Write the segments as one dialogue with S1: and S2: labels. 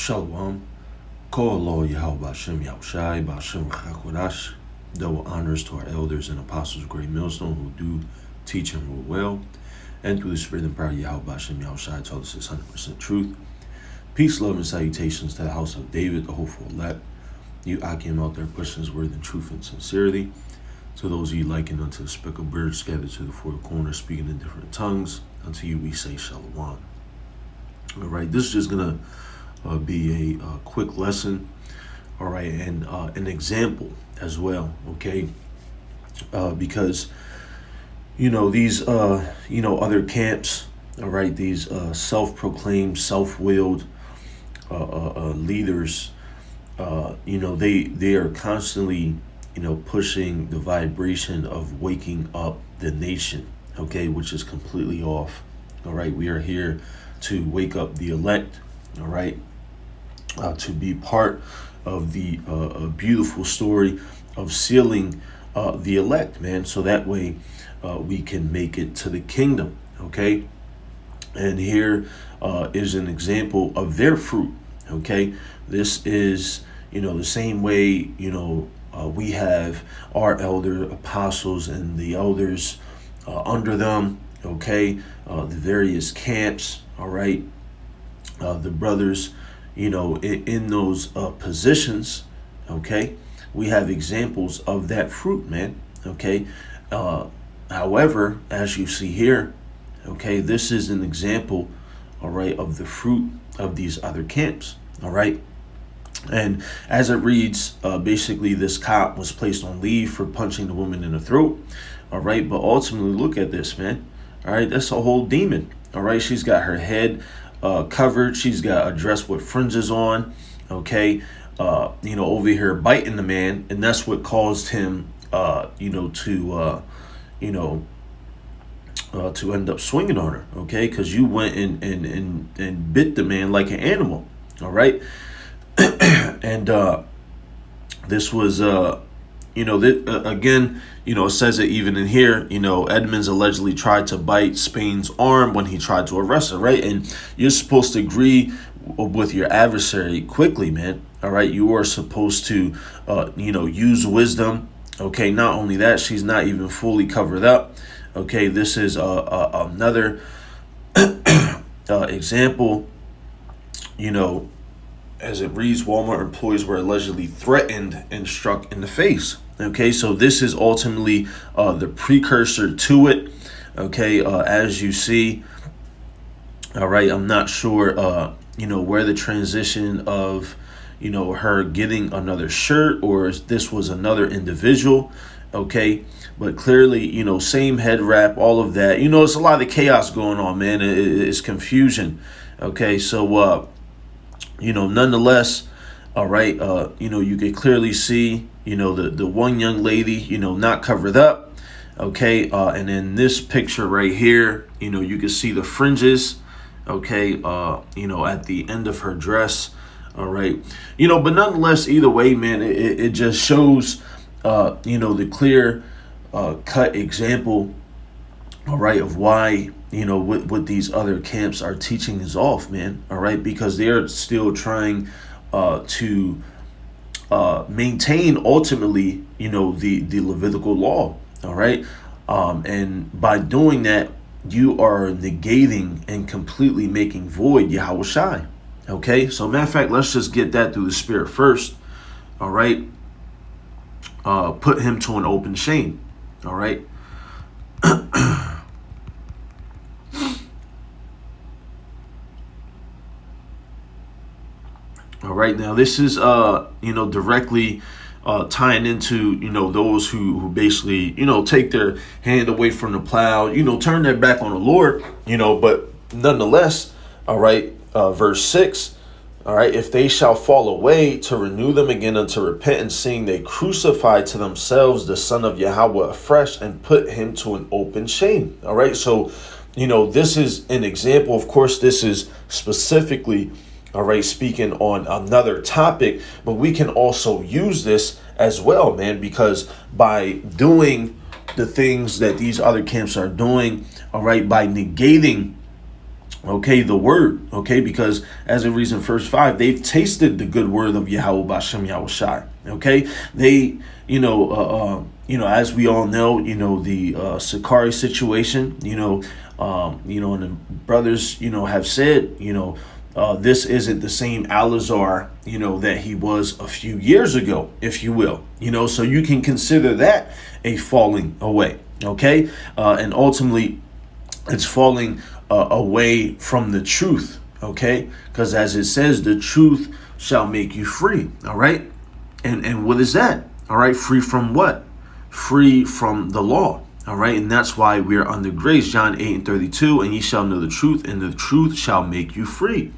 S1: Shalom. Kol lo Yahweh Bashem Yahushai Bashem Chakodash. Double honors to our elders and apostles of Great Millstone who do teach and rule well. And through the spirit and power of Yahweh Bashem Yahushai told us this 100% truth. Peace, love, and salutations to the house of David, the hopeful elect. You Akim out there pushing his word in truth and sincerity. To those of you likened unto the speckled birds scattered to the four corners, speaking in different tongues, unto you we say Shalom. All right, this is just going to be a quick lesson, all right, and an example as well, okay, because these other camps, all right, these self-proclaimed, self-willed leaders, they are constantly pushing the vibration of waking up the nation, okay, which is completely off. All right, we are here to wake up the elect, all right, to be part of the beautiful story of sealing the elect, man, so that way we can make it to the kingdom, okay? And here is an example of their fruit, okay? This is, the same way, we have our elder apostles and the elders under them, okay? The various camps, all right? The brothers, in those positions, okay, we have examples of that fruit, man, okay. However, as you see here, okay, this is an example, all right, of the fruit of these other camps, all right. And as it reads, basically this cop was placed on leave for punching the woman in the throat, all right. But ultimately, look at this, man, all right, that's a whole demon, all right. She's got her head covered. She's got a dress with fringes on, okay, over here biting the man, and that's what caused him, to end up swinging on her, okay, because you went and bit the man like an animal, all right, and this was, again, it says it even in here, Edmonds allegedly tried to bite Spain's arm when he tried to arrest her, right? And you're supposed to agree with your adversary quickly, man, all right? You are supposed to, use wisdom, okay? Not only that, she's not even fully covered up, okay? This is another example, as it reads, Walmart employees were allegedly threatened and struck in the face. Okay, so this is ultimately the precursor to it. Okay, as you see, all right, I'm not sure, where the transition of, her getting another shirt or this was another individual. Okay, but clearly, same head wrap, all of that. It's a lot of chaos going on, man. It's confusion. Okay, so, nonetheless, all right, you can clearly see, the one young lady, not covered up, okay, and in this picture right here, you can see the fringes, okay, at the end of her dress, all right, but nonetheless, either way, man, it just shows, the clear cut example, all right, of why, what these other camps are teaching is off, man, all right, because they're still trying to maintain ultimately, the Levitical law, all right, and by doing that, you are negating and completely making void Yahweh Shai, okay, so matter of fact, let's just get that through the spirit first, all right, put him to an open shame, all right. All right, now this is, directly tying into, those who basically, take their hand away from the plow, turn their back on the Lord, but nonetheless, all right, verse 6, all right, if they shall fall away, to renew them again unto repentance, seeing they crucify to themselves the Son of Yahweh afresh and put him to an open shame. All right, so, this is an example. Of course, this is specifically, all right, speaking on another topic, but we can also use this as well, man, because by doing the things that these other camps are doing, all right, by negating Okay, the word, okay, because as it reads in verse 5, they've tasted the good word of Yahweh Bashem Yahushai. Okay, they, as we all know, the Sakari situation, and the brothers, have said, this isn't the same Alazar, that he was a few years ago, if you will, so you can consider that a falling away. Okay, and ultimately, it's falling away from the truth. Okay, because as it says, the truth shall make you free. All right, and what is that? All right, free from what? Free from the law. All right, and that's why we are under grace. John 8:32, and ye shall know the truth, and the truth shall make you free.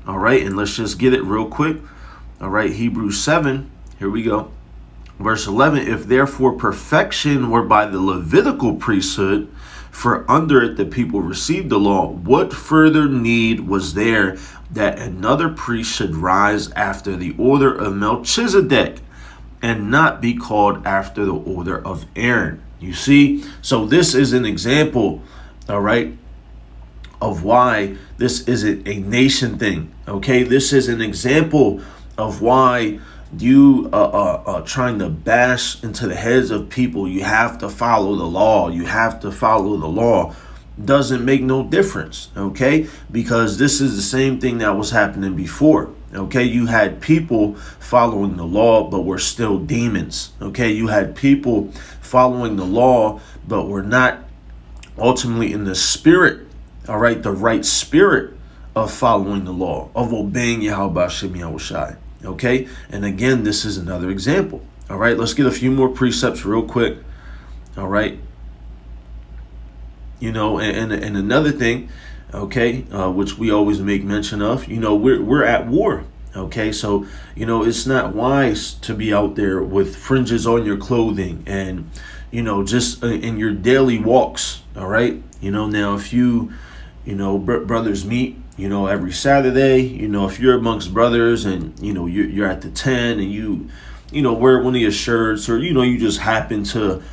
S1: All right, and let's just get it real quick. All right, Hebrews 7, here we go. Verse 11, if therefore perfection were by the Levitical priesthood, for under it the people received the law, what further need was there that another priest should rise after the order of Melchizedek, and not be called after the order of Aaron? You see, so this is an example, all right, of why this isn't a nation thing. Okay, this is an example of why you trying to bash into the heads of people. You have to follow the law. You have to follow the law. Doesn't make no difference. Okay, because this is the same thing that was happening before. Okay, you had people following the law, but were still demons. Okay, you had people following the law, but were not ultimately in the spirit. All right, the right spirit of following the law, of obeying Yahweh Shem Yahushai. Okay, and again, this is another example. All right, let's get a few more precepts real quick. All right, and another thing, okay, which we always make mention of, we're at war. Okay, so it's not wise to be out there with fringes on your clothing and just in your daily walks. All right, now if you brothers meet every Saturday, if you're amongst brothers and you're at the 10 and you wear one of your shirts, or you just happen to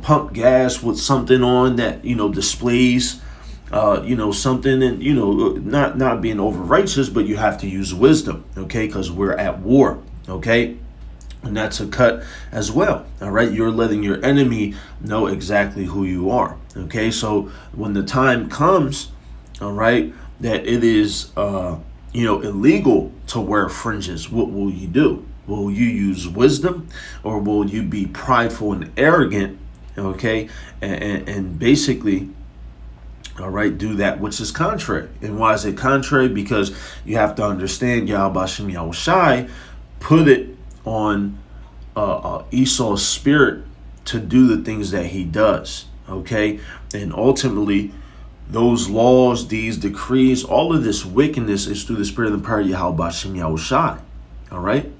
S1: pump gas with something on that displays something, and not being over righteous, but you have to use wisdom. Okay, because we're at war. Okay, and that's a cut as well. All right, you're letting your enemy know exactly who you are. Okay, so when the time comes, all right, that it is illegal to wear fringes, what will you do? Will you use wisdom, or will you be prideful and arrogant? Okay, and basically, all right, do that which is contrary. And why is it contrary? Because you have to understand Yahweh Shem Yahushai put it on Esau's spirit to do the things that he does. Okay, and ultimately, those laws, these decrees, all of this wickedness is through the spirit and power of Yahweh Shem Yahushai. All right,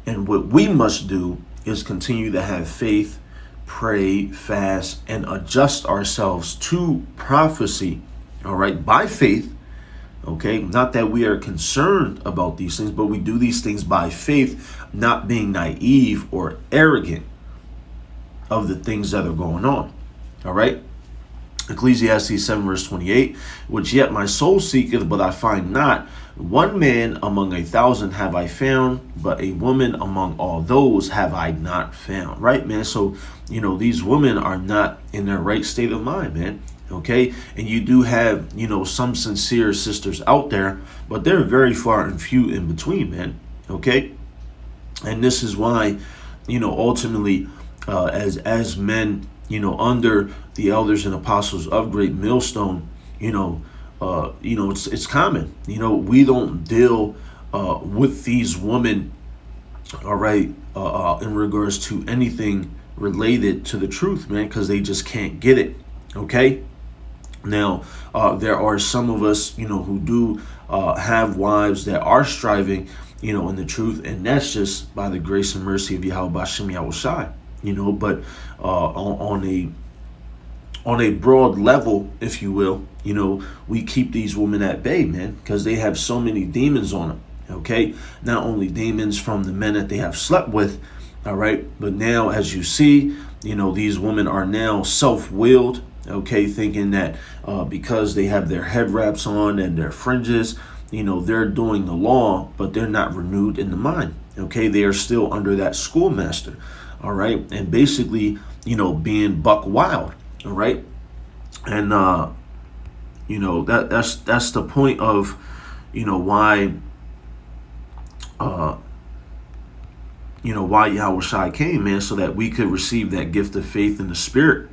S1: and what we must do is continue to have faith, pray, fast, and adjust ourselves to prophecy, all right, by faith. Okay, not that we are concerned about these things, but we do these things by faith, not being naive or arrogant of the things that are going on. All right, Ecclesiastes 7 verse 28, which yet my soul seeketh, but I find not. One man among 1,000 have I found, but a woman among all those have I not found. Right, man? So, these women are not in their right state of mind, man. Okay, and you do have, some sincere sisters out there, but they're very far and few in between, man. Okay, and this is why, ultimately, as men, under the elders and apostles of Great Millstone, it's common. We don't deal with these women, all right, in regards to anything related to the truth, man, because they just can't get it. Okay. Now, there are some of us, who do have wives that are striving, in the truth, and that's just by the grace and mercy of Yahweh Shem Yahushai. But on a broad level, if you will, we keep these women at bay, man, because they have so many demons on them. Okay, not only demons from the men that they have slept with, all right, but now, as you see, these women are now self-willed. okay, thinking that because they have their head wraps on and their fringes, they're doing the law, but they're not renewed in the mind. Okay, they are still under that schoolmaster. All right, and basically, being buck wild. All right, and that's the point of why why Yahweh Shai came, man, so that we could receive that gift of faith in the Spirit.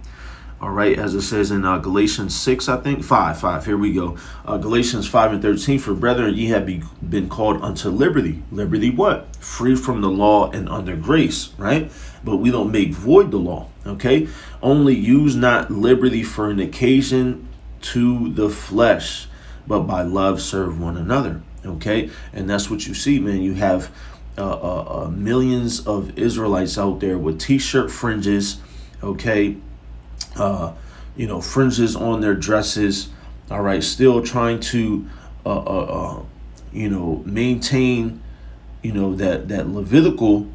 S1: All right, as it says in Galatians 6, I think, 5. Here we go. Galatians 5:13, for brethren, ye have been called unto liberty. Liberty what? Free from the law and under grace, right? But we don't make void the law, okay? Only use not liberty for an occasion to the flesh, but by love serve one another, okay? And that's what you see, man. You have millions of Israelites out there with t-shirt fringes, okay? Fringes on their dresses, all right, still trying to maintain that Levitical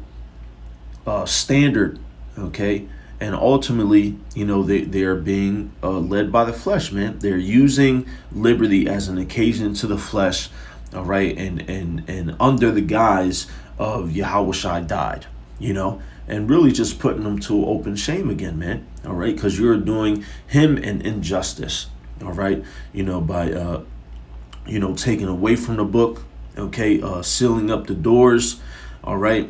S1: standard, okay, and ultimately they are being led by the flesh, man. They're using liberty as an occasion to the flesh, all right, and under the guise of Yahweh Shai died, and really just putting them to open shame again, man. All right, because you're doing him an injustice. All right, by taking away from the book, okay, sealing up the doors. All right,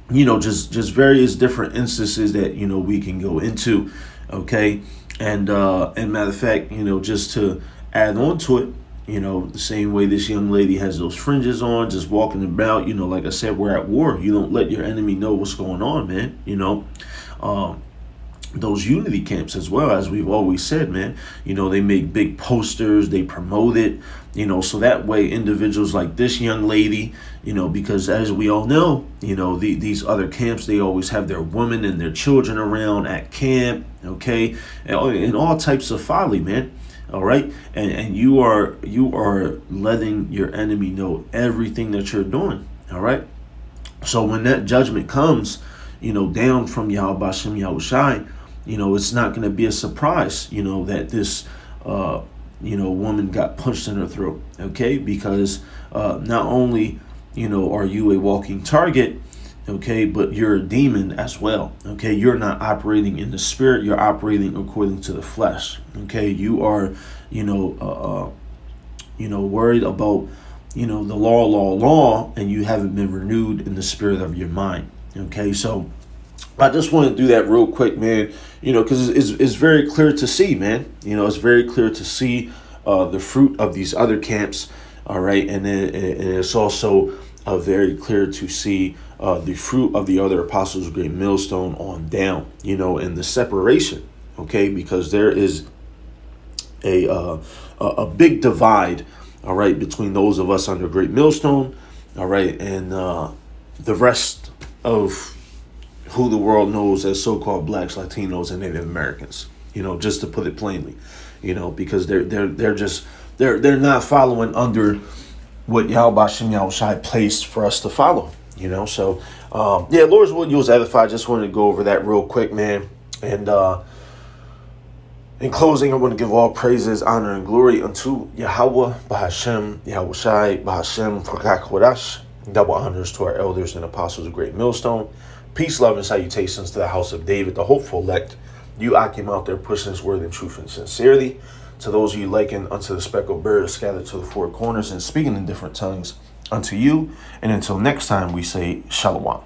S1: just various different instances that we can go into. Okay, and matter of fact, just to add on to it, the same way this young lady has those fringes on, just walking about, like I said, we're at war. You don't let your enemy know what's going on, man. Those unity camps as well, as we've always said, man, they make big posters, they promote it, so that way individuals like this young lady, because as we all know, these other camps, they always have their women and their children around at camp, okay, and all types of folly, man. All right, and you are letting your enemy know everything that you're doing. All right, so when that judgment comes, down from Yahweh Bashem Yahweh Shai, it's not going to be a surprise, that this woman got punched in her throat. Okay, because not only are you a walking target, okay, but you're a demon as well. Okay, you're not operating in the spirit, you're operating according to the flesh. Okay, you are worried about the law, and you haven't been renewed in the spirit of your mind. Okay, so I just want to do that real quick, man, because it's very clear to see, man. It's very clear to see the fruit of these other camps. All right, and it's also very clear to see the fruit of the other apostles of Great Millstone on down, and the separation, okay, because there is a big divide, all right, between those of us under Great Millstone, all right, and the rest of who the world knows as so-called blacks, Latinos, and Native Americans, just to put it plainly, because they're not following under what Yahweh Bashem Yahweh Shai placed for us to follow, so Lord's will, you was edified. Just wanted to go over that real quick, man. And in closing, I want to give all praises, honor, and glory unto Yahweh Bahashem Yahweh Shai Bahashem Chakak Kodash. Double honors to our elders and apostles of Great Millstone. Peace, love, and salutations to the house of David, the hopeful elect. You Akim out there pushing this word in truth and sincerity. To those of you likened unto the speckled bird scattered to the four corners and speaking in different tongues unto you. And until next time, we say Shalom.